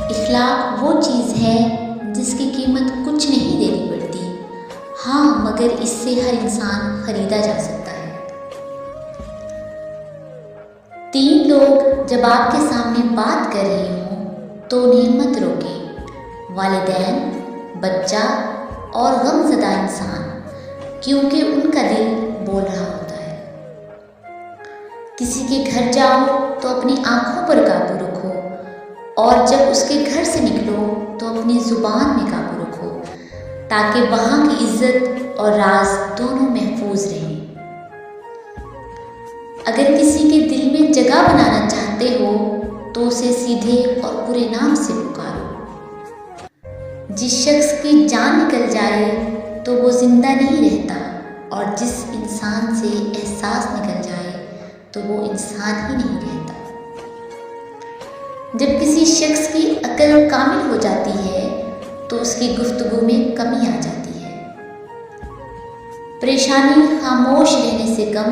اخلاق وہ چیز ہے جس کی قیمت کچھ نہیں دینی پڑتی، ہاں مگر اس سے ہر انسان خریدا جا سکتا ہے۔ 3 لوگ جب آپ کے سامنے بات کر رہے ہوں تو انہیں مت روکیں، والدین، بچہ اور غم زدہ انسان، کیونکہ ان کا دل بول رہا ہوتا ہے۔ کسی کے گھر جاؤ تو اپنی آنکھوں پر قابو رکھو، اور جب اس کے گھر سے نکلو تو اپنی زبان میں قابو رکھو، تاکہ وہاں کی عزت اور راز دونوں محفوظ رہیں۔ اگر کسی کے دل میں جگہ بنانا چاہتے ہو تو اسے سیدھے اور برے نام سے پکارو۔ جس شخص کی جان نکل جائے تو وہ زندہ نہیں رہتا، اور جس انسان سے احساس نکل جائے تو وہ انسان ہی نہیں رہتا۔ جب کسی شخص کی عقل کامل ہو جاتی ہے تو اس کی گفتگو میں کمی آ جاتی ہے۔ پریشانی خاموش رہنے سے کم،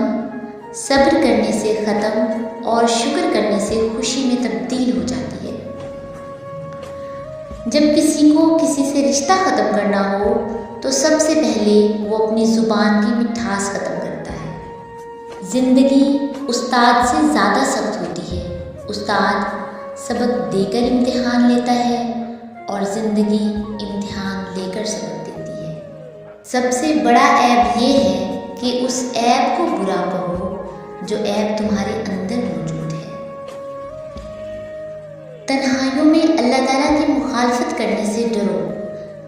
صبر کرنے سے ختم اور شکر کرنے سے خوشی میں تبدیل ہو جاتی ہے۔ جب کسی کو کسی سے رشتہ ختم کرنا ہو تو سب سے پہلے وہ اپنی زبان کی مٹھاس ختم کرتا ہے۔ زندگی استاد سے زیادہ سخت ہوتی ہے۔ استاد سبق دے کر امتحان لیتا ہے اور زندگی امتحان لے کر سبق دیتی ہے۔ سب سے بڑا عیب یہ ہے کہ اس عیب کو برا کہو جو عیب تمہارے اندر موجود ہے۔ تنہائیوں میں اللہ تعالیٰ کی مخالفت کرنے سے ڈرو،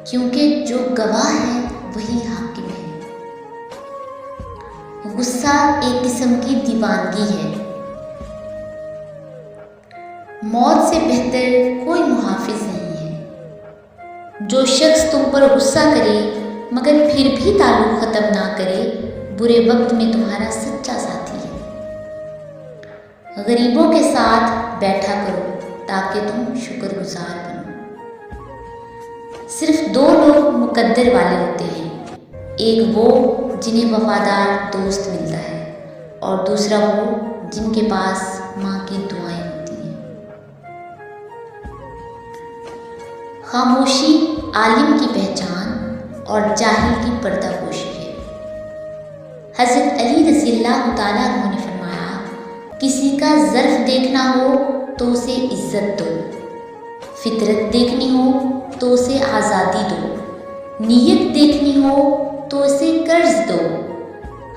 کیونکہ جو گواہ ہے وہی حاکم ہے۔ غصہ ایک قسم کی دیوانگی ہے۔ موت سے بہتر کوئی محافظ نہیں ہے۔ جو شخص تم پر غصہ کرے مگر پھر بھی تعلق ختم نہ کرے، برے وقت میں تمہارا سچا ساتھی ہے۔ غریبوں کے ساتھ بیٹھا کرو تاکہ تم شکر گزار بنو۔ صرف 2 لوگ مقدر والے ہوتے ہیں، ایک وہ جنہیں وفادار دوست ملتا ہے، اور دوسرا وہ جن کے پاس ماں کی دعائیں ہوتی ہیں۔ خاموشی عالم کی پہچان اور جاہل کی پردہ پوشی ہے۔ حضرت علی رضی اللہ تعالیٰ عنہ نے فرمایا، کسی کا ظرف دیکھنا ہو تو اسے عزت دو، فطرت دیکھنی ہو تو اسے آزادی دو، نیت دیکھنی ہو تو اسے قرض دو،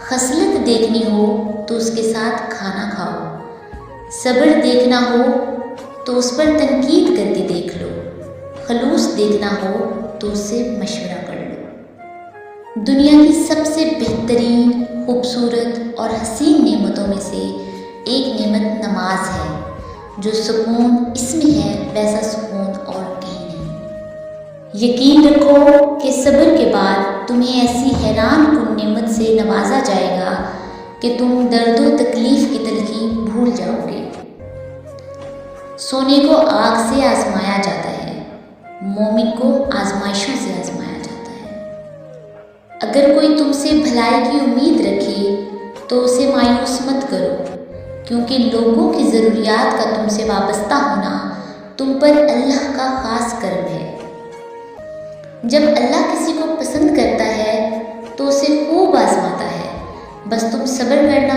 خصلت دیکھنی ہو تو اس کے ساتھ کھانا کھاؤ، صبر دیکھنا ہو تو اس پر تنقید کر کے دیکھ لو، خلوص دیکھنا ہو تو اس سے مشورہ کر لو۔ دنیا کی سب سے بہترین، خوبصورت اور حسین نعمتوں میں سے ایک نعمت نماز ہے۔ جو سکون اس میں ہے ویسا سکون اور کہیں نہیں۔ یقین رکھو کہ صبر کے بعد تمہیں ایسی حیران کن نعمت سے نوازا جائے گا کہ تم درد و تکلیف کی تلخی بھول جاؤ گے۔ سونے کو آگ سے آزمایا جاتا ہے، مومن کو آزمائشوں سے آزمایا جاتا ہے۔ اگر کوئی تم سے بھلائی کی امید رکھے تو اسے مایوس مت کرو، کیونکہ لوگوں کی ضروریات کا تم سے وابستہ ہونا تم پر اللہ کا خاص کرم ہے۔ جب اللہ کسی کو پسند کرتا ہے تو اسے خوب آزماتا ہے، بس تم صبر کرنا،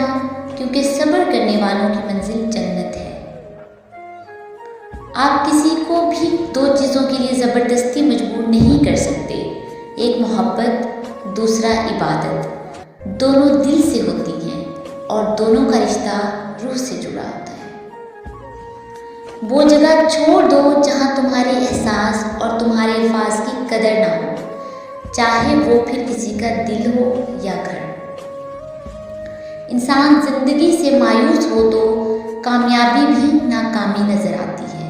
کیونکہ صبر کرنے والوں کی منزل جنت ہے۔ آپ کسی کو بھی 2 چیزوں کے لیے زبردستی مجبور نہیں کر سکتے، ایک محبت، دوسرا عبادت۔ دونوں دل سے ہوتی ہیں اور دونوں کا رشتہ روح سے جڑا ہوتا ہے۔ وہ جگہ چھوڑ دو جہاں تمہارے احساس اور تمہارے الفاظ کی قدر نہ ہو، چاہے وہ پھر کسی کا دل ہو یا گھر۔ انسان زندگی سے مایوس ہو تو کامیابی بھی ناکامی نظر آتی ہے۔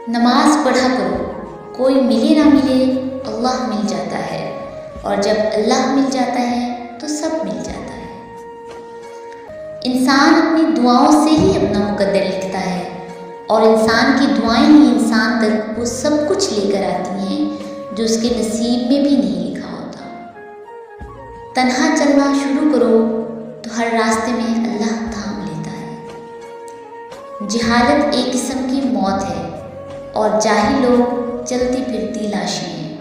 نماز پڑھا کرو، کوئی ملے نہ ملے اللہ مل جاتا ہے، اور جب اللہ مل جاتا ہے تو سب مل جاتا ہے۔ انسان اپنی دعاؤں سے ہی اپنا مقدر لکھتا ہے، اور انسان کی دعائیں ہی انسان تک وہ سب کچھ لے کر آتی ہیں جو اس کے نصیب میں بھی نہیں لکھا ہوتا۔ تنہا چلنا شروع کرو تو ہر راستے میں اللہ تھام لیتا ہے۔ جہالت ایک قسم کی موت ہے اور جاہل لوگ چلتی پھرتی لاشیں ہیں۔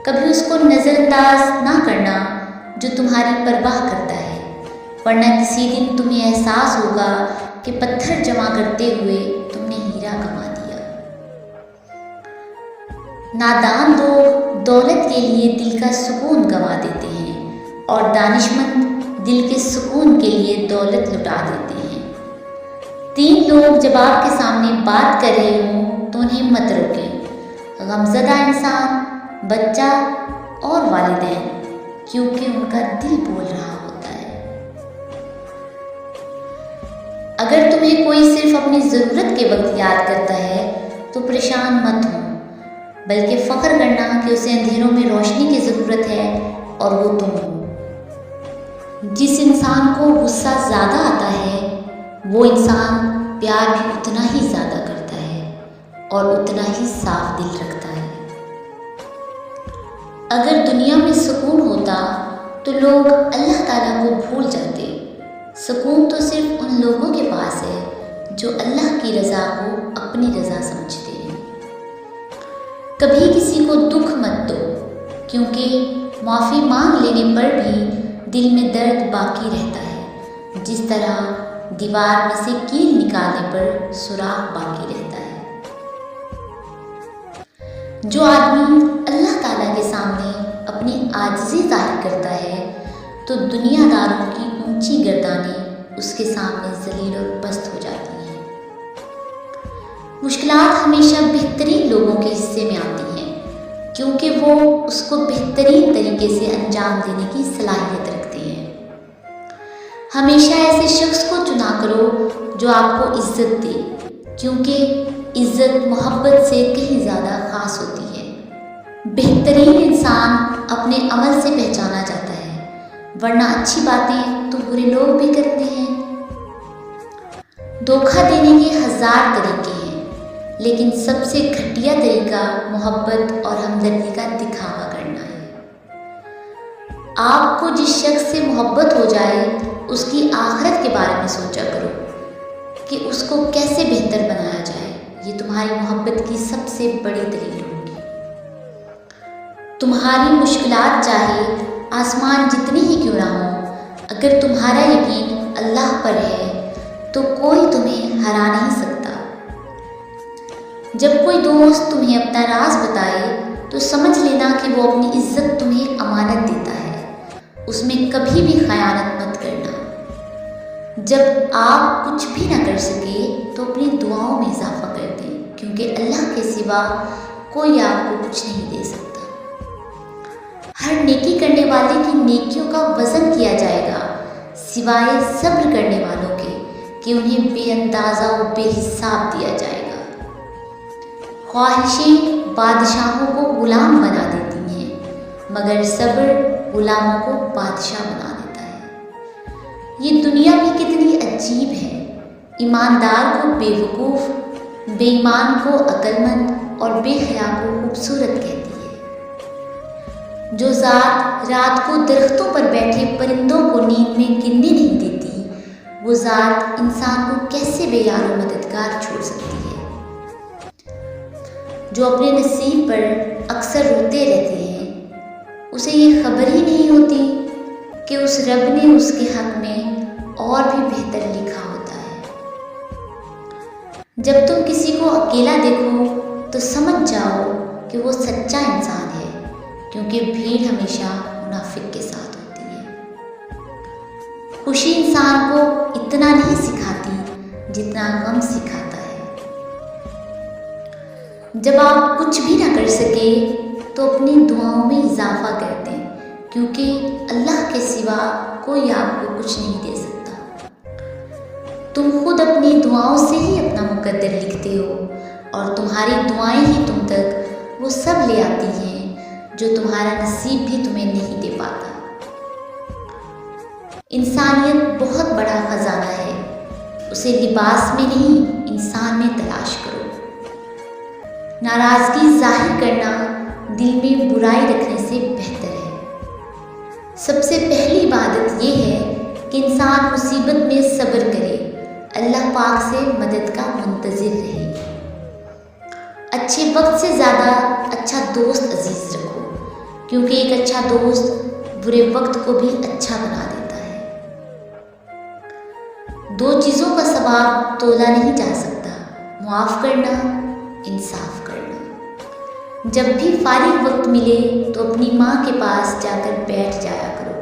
کبھی اس کو نظر انداز نہ کرنا جو تمہاری پرواہ کرتا ہے، ورنہ کسی دن تمہیں احساس ہوگا کہ پتھر جمع کرتے ہوئے تم نے ہیرا کما دیا۔ نادان لوگ دولت کے لیے دل کا سکون گنوا دیتے ہیں اور دانشمند دل کے سکون کے لیے دولت لٹا دیتے ہیں۔ 3 لوگ جب آپ کے سامنے بات کر رہے ہوں تو انہیں مت روکیں: غمزدہ انسان، بچہ اور والدین، کیونکہ ان کا دل بول رہا ہوتا ہے۔ اگر تمہیں کوئی صرف اپنی ضرورت کے وقت یاد کرتا ہے تو پریشان مت ہو، بلکہ فخر کرنا کہ اسے اندھیروں میں روشنی کی ضرورت ہے اور وہ تم ہو۔ جس انسان کو غصہ زیادہ آتا ہے وہ انسان پیار بھی اتنا ہی زیادہ کرتا ہے اور اتنا ہی صاف دل رکھتا ہے۔ اگر دنیا میں سکون ہوتا تو لوگ اللہ تعالیٰ کو بھول جاتے۔ سکون تو صرف ان لوگوں کے پاس ہے جو اللہ کی رضا کو اپنی رضا سمجھتے ہیں۔ کبھی کسی کو دکھ مت دو، کیونکہ معافی مانگ لینے پر بھی دل میں درد باقی رہتا ہے، جس طرح دیوار میں سے کیل نکالنے پر سوراخ باقی رہتا ہے۔ جو آدمی اللہ تعالیٰ کے سامنے اپنی عاجزی ظاہر کرتا ہے تو دنیا داروں کی اونچی گردانیں اس کے سامنے ذلیل اور پست ہو جاتی ہیں۔ مشکلات ہمیشہ بہترین لوگوں کے حصے میں آتی ہیں، کیونکہ وہ اس کو بہترین طریقے سے انجام دینے کی صلاحیت رکھتے ہیں۔ ہمیشہ ایسے شخص کو چنا کرو جو آپ کو عزت دے، کیونکہ عزت محبت سے کہیں زیادہ خاص ہوتی ہے۔ بہترین انسان اپنے عمل سے پہچانا جاتا ہے، ورنہ اچھی باتیں تو برے لوگ بھی کرتے ہیں۔ دھوکہ دینے کے 1000 طریقے ہیں، لیکن سب سے گھٹیا طریقہ محبت اور ہمدردی کا دکھاوا کرنا ہے۔ آپ کو جس شخص سے محبت ہو جائے اس کی آخرت کے بارے میں سوچا کرو کہ اس کو کیسے بہتر بنایا جائے۔ یہ تمہاری محبت کی سب سے بڑی دلیل ہوگی۔ تمہاری مشکلات چاہے آسمان جتنی ہی کیوں نہ ہو، اگر تمہارا یقین اللہ پر ہے تو کوئی تمہیں ہرا نہیں سکتا۔ جب کوئی دوست تمہیں اپنا راز بتائے تو سمجھ لینا کہ وہ اپنی عزت تمہیں امانت دیتا ہے، اس میں کبھی بھی خیانت مت کرنا۔ جب آپ کچھ بھی نہ کر سکے تو اپنی دعاؤں میں اضافہ کر دیں، کیونکہ اللہ کے سوا کوئی آپ کو کچھ نہیں دے سکتا۔ ہر نیکی کرنے والے کی نیکیوں کا وزن کیا جائے گا، سوائے صبر کرنے والوں کے کہ انہیں بے اندازہ و بے حساب دیا جائے گا۔ خواہشیں بادشاہوں کو غلام بنا دیتی ہیں، مگر صبر غلاموں کو بادشاہ بنا دیتا ہے۔ یہ دنیا بھی کتنی عجیب ہے، ایماندار کو بے وقوف، بے ایمان کو عقل مند اور بے حیا کو خوبصورت کہتی ہے۔ جو ذات رات کو درختوں پر بیٹھے پرندوں کو نیند میں گرنے نہیں دیتی، وہ ذات انسان کو کیسے بے یار و مددگار چھوڑ سکتی ہے۔ جو اپنے نصیب پر اکثر روتے رہتے ہیں، اسے یہ خبر ہی نہیں ہوتی کہ اس رب نے اس کے حق میں اور بھی بہتر لکھا ہوتا ہے۔ جب تم کسی کو اکیلا دیکھو تو سمجھ جاؤ کہ وہ سچا انسان ہے، کیونکہ بھیڑ ہمیشہ منافق کے ساتھ ہوتی ہے۔ خوشی انسان کو اتنا نہیں سکھاتی جتنا غم سکھاتا ہے۔ جب آپ کچھ بھی نہ کر سکے تو اپنی دعاؤں میں اضافہ کر دیں، کیونکہ اللہ کے سوا کوئی آپ کو کچھ نہیں دے سکتا۔ تم خود اپنی دعاؤں سے ہی اپنا مقدر لکھتے ہو، اور تمہاری دعائیں ہی تم تک وہ سب لے آتی ہیں جو تمہارا نصیب بھی تمہیں نہیں دے پاتا۔ انسانیت بہت بڑا خزانہ ہے، اسے لباس میں نہیں انسان میں تلاش کرو۔ ناراضگی ظاہر کرنا دل میں برائی رکھنے سے بہتر ہے۔ سب سے پہلی عبادت یہ ہے کہ انسان مصیبت میں صبر کرے، اللہ پاک سے مدد کا منتظر رہے۔ اچھے وقت سے زیادہ اچھا دوست عزیز رکھو، کیونکہ ایک اچھا دوست برے وقت کو بھی اچھا بنا دیتا ہے۔ دو چیزوں کا ثواب تولا نہیں جا سکتا، معاف کرنا، انصاف کرنا۔ جب بھی فارغ وقت ملے تو اپنی ماں کے پاس جا کر بیٹھ جایا کرو،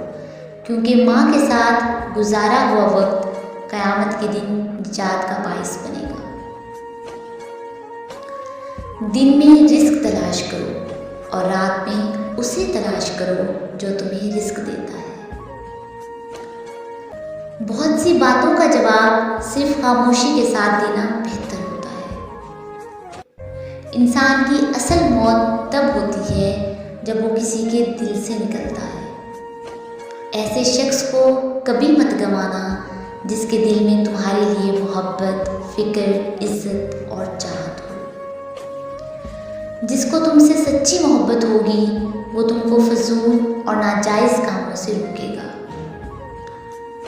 کیونکہ ماں کے ساتھ گزارا ہوا وقت قیامت کے دن نجات کا باعث بنے گا۔ دن میں رزق تلاش کرو اور رات میں اسے تلاش کرو جو تمہیں رزق دیتا ہے۔ بہت سی باتوں کا جواب صرف خاموشی کے ساتھ دینا بہتر ہوتا ہے۔ انسان کی اصل موت تب ہوتی ہے جب وہ کسی کے دل سے نکلتا ہے۔ ایسے شخص کو کبھی مت گنوانا جس کے دل میں تمہارے لیے محبت، فکر، عزت اور چاہت ہو۔ جس کو تم سے سچی محبت ہوگی وہ تم کو فضول اور ناجائز کاموں سے روکے گا۔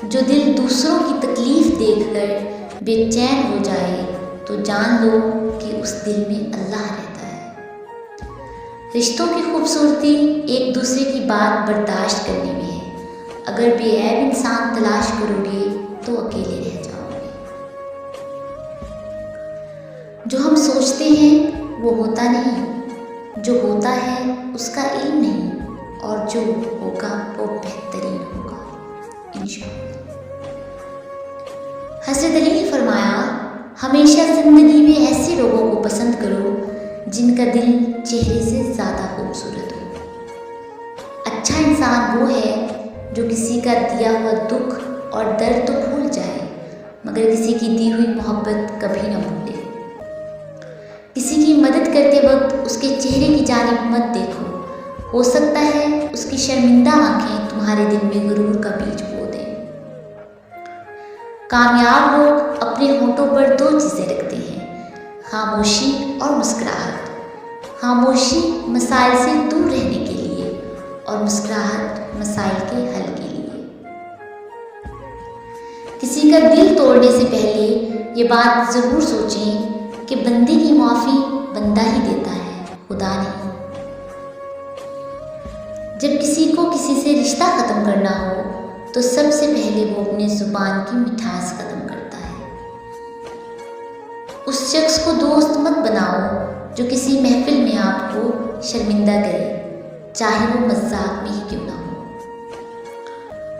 جو دل دوسروں کی تکلیف دیکھ کر بے چین ہو جائے تو جان لو کہ اس دل میں اللہ رہتا ہے۔ رشتوں کی خوبصورتی ایک دوسرے کی بات برداشت کرنے میں ہے۔ اگر بے عیب انسان تلاش کرو گے تو اکیلے رہ جاؤ گے۔ جو ہم سوچتے ہیں وہ ہوتا نہیں، جو ہوتا ہے اس کا علم نہیں، اور جو ہوگا وہ بہترین ہوگا انشاءاللہ۔ حضرت علی نے فرمایا، ہمیشہ زندگی میں ایسے لوگوں کو پسند کرو جن کا دل چہرے سے زیادہ خوبصورت ہو۔ اچھا انسان وہ ہے جو کسی کا دیا ہوا دکھ اور درد تو بھول جائے مگر کسی کی دی ہوئی محبت کبھی نہ بھولے۔ کسی کی مدد کرتے وقت اس کے چہرے کی جانب مت دیکھو، ہو سکتا ہے اس کی شرمندہ آنکھیں تمہارے دل میں غرور کا بیج بو دیں۔ کامیاب لوگ اپنے ہونٹوں پر دو چیزیں رکھتے ہیں، خاموشی اور مسکراہٹ۔ خاموشی مسائل سے دور رہنے کے لیے اور مسکراہٹ مسائل کے حل کے لیے۔ کسی کا دل توڑنے سے پہلے یہ بات ضرور سوچیں کہ بندے کی معافی بندہ ہی دیتا ہے، خدا نہیں۔ جب کسی کو کسی سے رشتہ ختم کرنا ہو تو سب سے پہلے وہ اپنے زبان کی مٹھاس ختم کرتا ہے۔ اس شخص کو دوست مت بناؤ جو کسی محفل میں آپ کو شرمندہ کرے، چاہے وہ مذاق میں ہی کیوں نہ ہو۔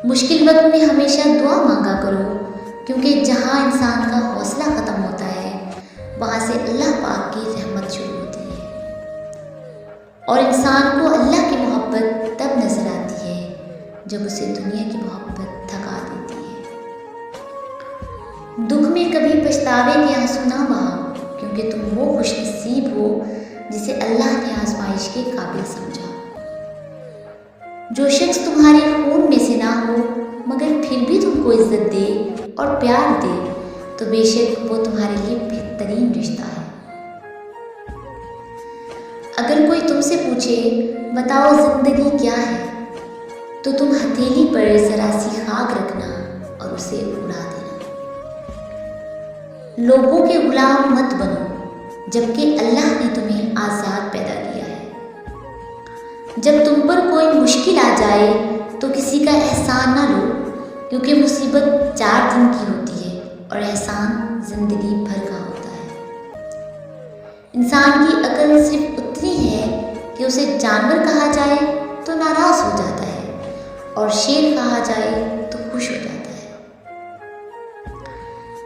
مشکل وقت میں ہمیشہ دعا مانگا کرو، کیونکہ جہاں انسان کا حوصلہ ختم ہوتا ہے وہاں سے اللہ پاک کی رحمت شروع ہوتی ہے، اور انسان کو اللہ کی محبت تب نظر آتی ہے جب اسے دنیا کی محبت تھکا دیتی ہے۔ دکھ میں کبھی پچھتاوے کے آنسو نہ بہاؤ، کیونکہ تم وہ خوش نصیب ہو جسے اللہ نے آزمائش کے قابل سمجھا۔ جو شخص تمہارے خون میں سے نہ ہو مگر پھر بھی تم کو عزت دے اور پیار دے تو بے شک وہ تمہارے لیے بہترین رشتہ ہے۔ اگر کوئی تم سے پوچھے بتاؤ زندگی کیا ہے تو تم ہتھیلی پر ذرا سی خاک رکھنا اور اسے اڑا دینا۔ لوگوں کے غلام مت بنو جبکہ اللہ نے تمہیں آزاد پیدا کیا ہے۔ جب تم پر کوئی مشکل آ جائے تو کسی کا احسان نہ لو، کیونکہ مصیبت 4 دن کی ہوتی ہے اور احسان زندگی بھر کا ہوتا ہے۔ انسان کی عقل صرف اتنی ہے کہ اسے جانور کہا جائے تو ناراض ہو جاتا ہے اور شیر کہا جائے تو خوش ہو جاتا ہے۔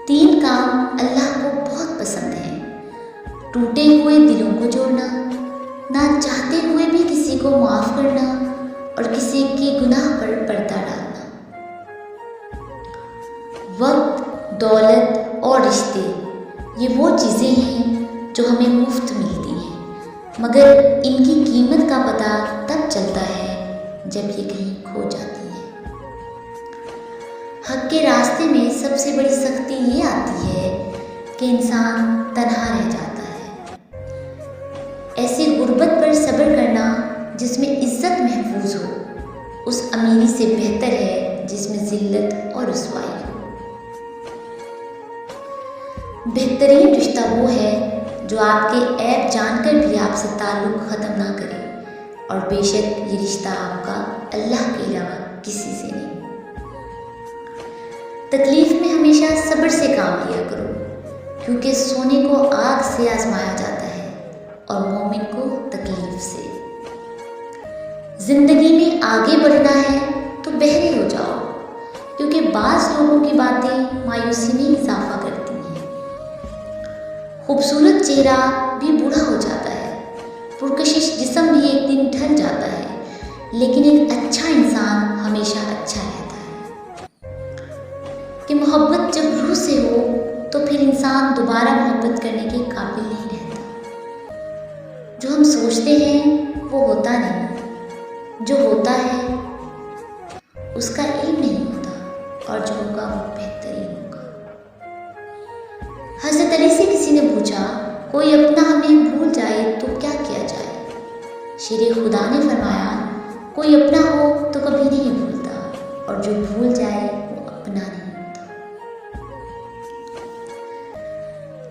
3 کام اللہ کو بہت پسند ہیں: ٹوٹے ہوئے دلوں کو جوڑنا، نہ چاہتے ہوئے بھی کسی کو معاف کرنا، اور کسی کے گناہ پر پردہ ڈالنا۔ وقت، دولت اور رشتے یہ وہ چیزیں ہیں جو ہمیں مفت ملتی ہیں، مگر ان کی قیمت کا پتہ تب چلتا ہے جب یہ کہیں کھو جاتی ہے۔ حق کے راستے میں سب سے بڑی سختی یہ آتی ہے کہ انسان تنہا رہ جاتا ہے۔ ایسی غربت پر صبر کرنا جس میں عزت محفوظ ہو اس امیری سے بہتر ہے جس میں ذلت اور رسوائی ہو۔ بہترین رشتہ وہ ہے جو آپ کے عیب جان کر بھی آپ سے تعلق ختم نہ کرے، اور بے شک یہ رشتہ آپ کا اللہ کے علاوہ کسی سے نہیں۔ تکلیف میں ہمیشہ صبر سے کام لیا کرو، کیونکہ سونے کو آگ سے آزمایا جاتا ہے اور مومن کو تکلیف سے۔ زندگی میں آگے بڑھنا ہے تو بہرے ہو جاؤ، کیونکہ بعض لوگوں کی باتیں مایوسی میں اضافہ کرتی ہیں۔ خوبصورت چہرہ بھی بوڑھا ہو جاتا ہے، پرکشش جسم بھی ایک دن ڈھل جاتا ہے، لیکن ایک اچھا انسان ہمیشہ اچھا رہتا ہے۔ کہ محبت جب روح سے ہو تو پھر انسان دوبارہ محبت کرنے کے قابل نہیں رہتا۔ جو ہم سوچتے ہیں وہ ہوتا نہیں، جو ہوتا ہے اس کا علم نہیں ہوتا، اور جو ہوگا وہ بہترین ہوگا۔ حضرت علی سے کسی نے پوچھا، کوئی اپنا ہمیں بھول جائے تو کیا کیا جائے؟ شیر خدا نے فرمایا، کوئی اپنا ہو تو کبھی نہیں بھولتا، اور جو بھول جائے وہ اپنا نہیں ہوتا۔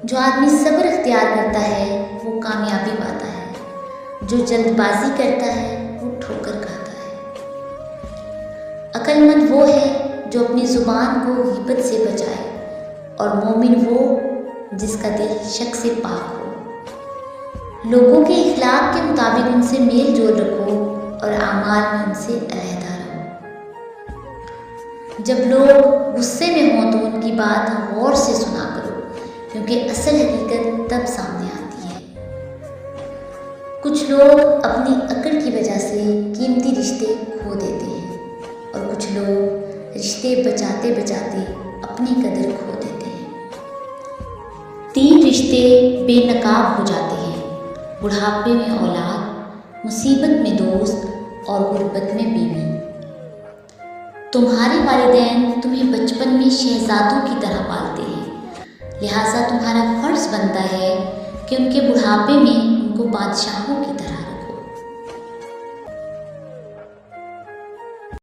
جو آدمی صبر اختیار کرتا ہے وہ کامیابی پاتا ہے، جو جلد بازی کرتا ہے وہ ٹھوکر کھاتا ہے۔ عقل مند وہ ہے جو اپنی زبان کو غیبت سے بچائے، اور مومن وہ جس کا دل شک سے پاک ہو۔ لوگوں کے اخلاق کے مطابق ان سے میل جول رکھو، اور اعمال میں ان سے علیحدہ رہو۔ جب لوگ غصے میں ہوں تو ان کی بات غور سے سنا کرو، کیونکہ اصل حقیقت تب سامنے آتی ہے۔ کچھ لوگ اپنی عقل کی وجہ سے قیمتی رشتے کھو دیتے ہیں، اور کچھ لوگ رشتے بچاتے بچاتے اپنی قدر کھو دیتے ہیں۔ 3 رشتے بے نقاب ہو جاتے ہیں: بڑھاپے میں اولاد، مصیبت میں دوست، اور غربت میں بیوی۔ تمہارے والدین تمہیں بچپن میں شہزادوں کی طرح پالتے ہیں، لہٰذا تمہارا فرض بنتا ہے کہ ان کے بڑھاپے میں ان کو بادشاہوں کی طرح